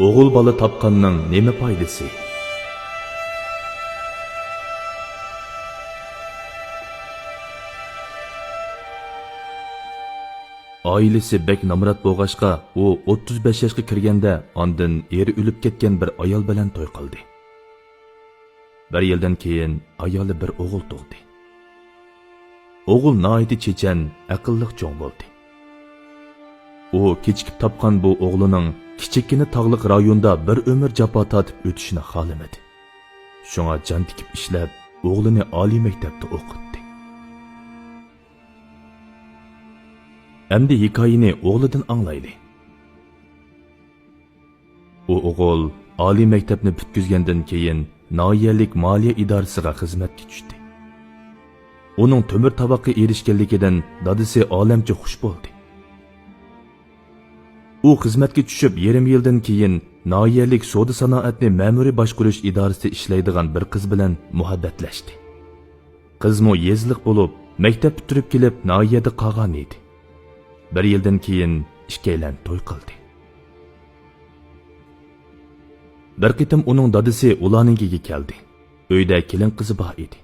o'g'il bola topganning nima foydasi? Ailesi bek namrat bo'lg'ashqa, u 35 yoshga kirganda ondan eri o'lib ketgan bir ayol bilan to'y qildi. Bir yildan keyin ayoli bir o'g'il tug'di. O'g'il noiti chechan, aqlli cho'ng bo'ldi. U kechikib topgan bu o'g'lining kichikkina tog'liq rayonda bir umr jafo tortib o'tishini xohlamadi. Shunga jon tikib ishlab, o'g'lini oliy maktabda o'qitdi. Endi hikoyani o'g'lidan anglayli. U o'g'il oliy maktabni bitkizgandan keyin noyalik moliya idorasiga xizmatga tushdi. Uning temir tabaqqa erishganligidan dadisi olamcha xush bo'ldi. U xizmatga tushib yarim yildan keyin noyalik savdo sanoatni ma'muriy boshqarish idorasida ishlaydigan bir qiz bilan muhabbatlashdi. Qizmo yezliq bo'lib, maktab bitirib kelib noyada qolgan edi. Bir yildan keyin ikkalan to'y qildi. Bir qitim uning dadisi ularninkiga keldi. Uyda kelin qizi bor edi.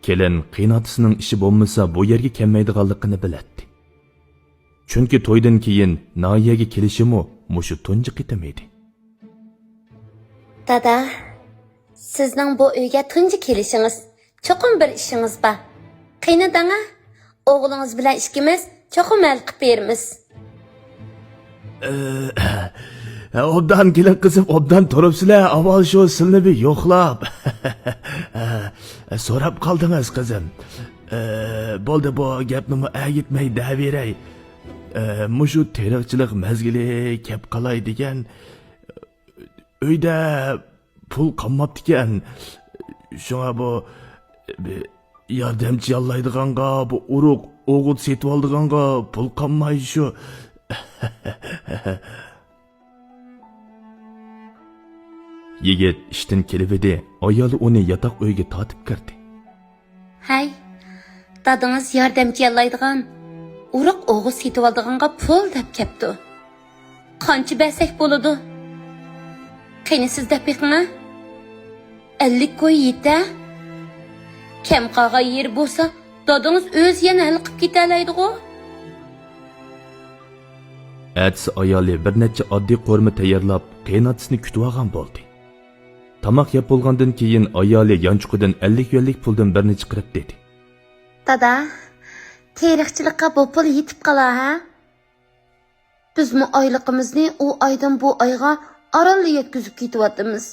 Kelin qiynatisining ishi bo'lmasa bu yerga kelmaydiganligini biladi. Chunki to'ydan keyin Noyaga kelishimi mushu tunji qitim edi. Dada, sizning bu uyga tunji kelishingiz cho'qim bir ishingiz bor. Qiynadanga, o'g'lingiz bilan ishkimiz cho'qim hal qilib beramiz. Obdan kelin qizim, obdan turibsizlar, avval shu silni bir yo'qlab. So'rab qoldingiz qizim. Bo'ldi, bu gapni aytmay daveray. Mushu teriqchilik mazgili kep qalay degan uyda pul qolmabdi ekan. Shunga bu yordamchi yollaydiganga, bu uruq o'g'it setib oldiganga pul qolmay shu. Yigit ishdan kelib edi, ayoli uni yotoq uyga tortib kirdi. Hay, dadingiz yordamchi yollaydigan uruq o'g'it setib oldiganga pul deb kepti. Qancha bersak bo'ladi? Qani siz deb beqingmi? 50 qo'y yeta. Kam qolgan yer bo'lsa, dadingiz o'z yana hal qilib ketalaydi-ku. Atsi ayoli bir necha oddiy qo'rma tayyorlab, qiynatisini kutib olgan bo'ldi. Tamoq yeb bo'lgandan keyin ayoli yanchuqidan 50 yillik puldan birini chiqarib dedi. Dada, teriqchilikqa bu pul yetib qolar ha? Bizmi oyliqimizni u oydan bu oyga orolli yetkazib ketyapmiz.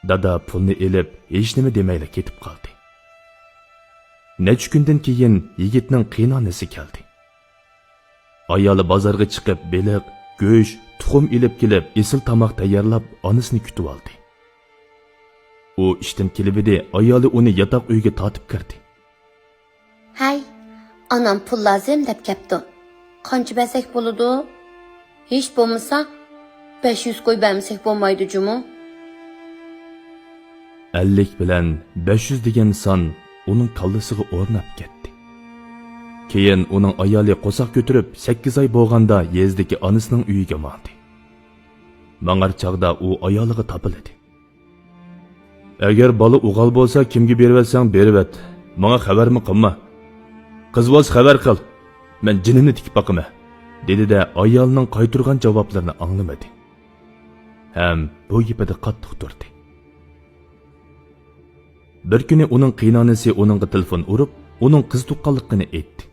Dada pulni elib, hech nima demayla ketib qoldi. Necha kundan keyin yigitning qiynonasi keldi. Ayoli bozorga chiqib, beliq, go'sht, tuxum ilib kelib, esil tamoq tayyorlab, onasini kutib oldi. U ishdan kelib edi, ayoli uni yotoq uyga tortib kirdi. Hay, anam pul lozim deb kepti. Qancha bersak bo'ladi? Hech bo'lmasa 500 qo'y bermasak bo'lmaydi jumu. 50 bilan 500 degan son uning kallasiga o'rnab ketdi. Keyin uning ayoli qo'saq ko'tirib 8 oy bo'lganda yezdagi onasining uyiga bordi. Mangar chaqda u ayoliga topildi. Agar bola o'g'il bo'lsa, kimga beribsang beribat. Menga xabarmi qilma. Qiz bo'lsa xabar qil. Men jinimni tikib boqaman, dedi-da ayolning qaytirgan javoblarini anglamadi. Ham bu gapida qattiq turdi. Bir kuni uning qiynonasi uningga telefon urib, uning qiz tuqqanligini aytdi.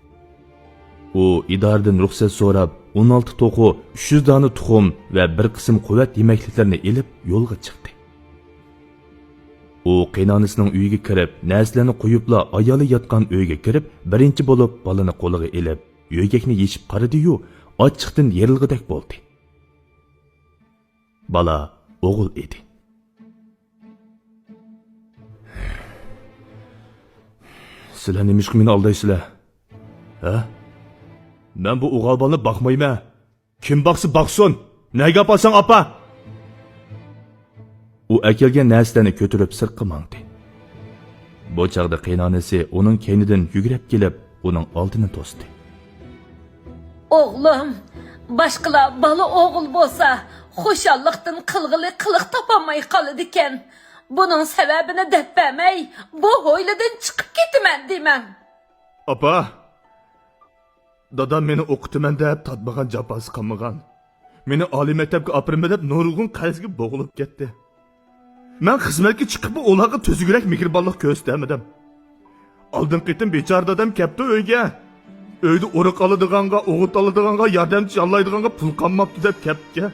U idoradan ruxsat so'rab, 16 to'qu, 300 dona tuxum va bir qism quvvat yemekliklarini elib yo'lga chiqdi. U qiynonasining uyiga kirib, narsalarni qo'yibla ayoli yotgan uyga kirib, birinchi bo'lib bolani qo'liga elib, yo'gakni yechib qaradi-yu, ochiqdan yerilgidek bo'ldi. Bola o'g'il edi. Sizlar nima ishqa meni aldaysizlar? Ha? Men bu o'g'il bolani boqmayman. Kim boqsa boqsin. Nega opasang opa? U akelgan narsalarni ko'tarib sirtqa mangdi. Bu chaqda qiynonasi uning keynidan yugurib kelib, uning oldini to'sdi. Oğlum, başqalar bola o'g'il bo'lsa, xoşallıqdan qılğılı qılıq tapamay qalıdı ekan. Bunun səbəbini dəb bəməy, bu hoyladan çıxıb ketmən demən. Apa, dadam meni o'qitaman deb tatmagan jafasi qolmagan. Meni oliy maktabga opirma deb nurg'un qarzga bo'g'ilib ketdi. Men xizmatga chiqib ularga to'zigurak mehribonlik ko'rsatmadim. Oldin qitim bechora dadam kelibdi uyga. Uyda uruq oladiganga, o'g'it oladiganga, yordamchi yollaydiganga pul qolmabdi deb kelibdi.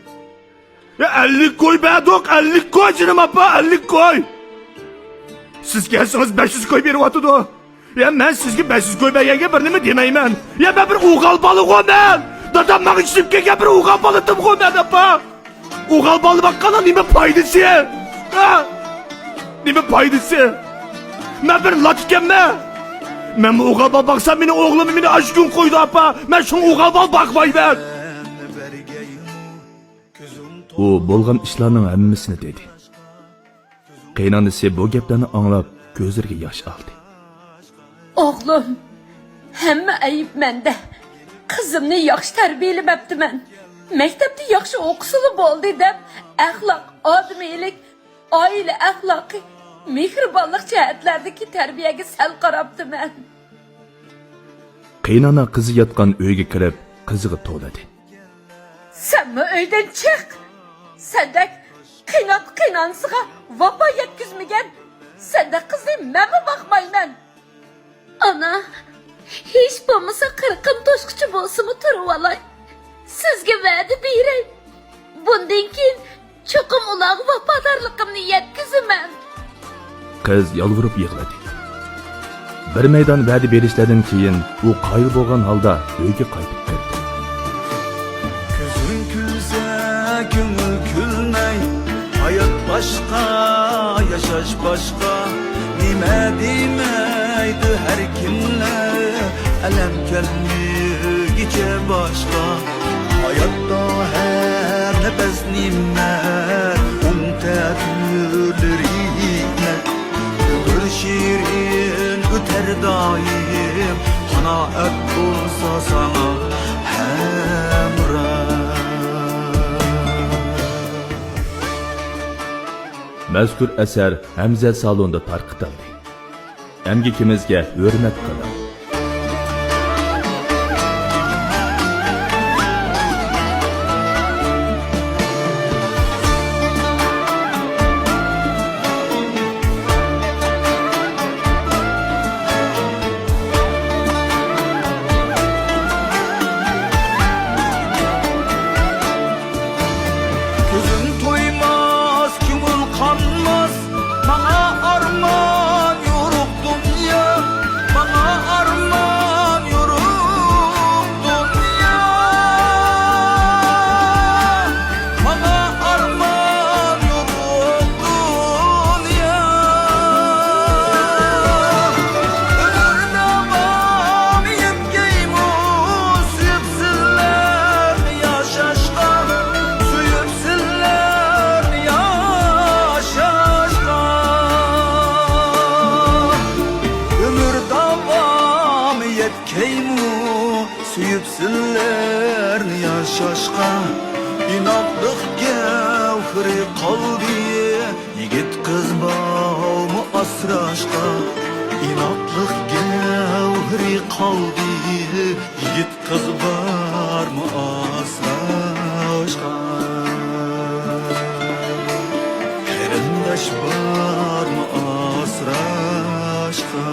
Ya 50 koy be dok, 50 koy canım apa, 50 koy. Siz gelsiniz 500 koy beryaptı. Ya ben sizge 500 koy bergenge bir nima demeymen. Ya ben bir uğal balık o ben. Dadam bana içip gelgen bir uğal balıktım o ben apa. Uğal balı bakkana nime paydası? Ha? Nime paydası? Ben bir latken mi? Ben bu uğal bal baksam beni oğlum beni aşkın koydu apa. Ben şu uğal bal bakmayı ben. U bo'lgan ishlarning hammasini dedi. Qaynonasi bu gaplarni anglab ko'zlariga yosh oldi. Oğlum, hamma ayıp mende. Qizimni yaxshi tarbiyalamabdiman. Maktabda yaxshi o'qisili bo'ldi deb axloq, odmiylik, oila axloqi, mehribonlik jihatlaridagi tarbiyaga sal qarabdiman. Qaynona qizi yotgan uyga kirib, qiziga to'ladi. Sen mi öyden çık? Sendek qiynonsıga vapa yetkizmegen. Sende kızım ben mi bakmayman? Ana, hiç bulmasa kırkın toşkucu bolsa mı turvalay? Sizge verdi bireyim. Bundan keyin çokum ulan vapadarlıkımni yetkizimem. Qiz yalvurib yig'ladi. Bir maydon va'da berishlardan keyin u qoyil bo'lgan holda uyga qaytib kirdi. Gözün külse gönül külmey, hayat başka, yaşaş başka. Nime demeydi her kimle, elem kelmigice başka. Hayatta her nefes nimet, tetülür hikmet. Ömür şirin öter daim, kanaat olsa sana hemrah. Mazkur asar Hamza salonda tarqatildi. Emgikimizga hurmat qiling. Gözüm toymaz, kümül kanmaz. Bana arman yoruk dünya, bana arman yoruk dünya, bana arman yoruk dünya. Ömür devam yetkeyim o, süyüpsizler yaşaşkan, süyüpsizler yaşaşkan. Ömür devam yetkeyim o, süyüpsizler yaşaşkan. İnatlık gevhri kalbi, yigit kız bağımı asraşka. İnatlık gevhri kalbi, yigit kız var mı asraşka. Erindaş var mı asraşka.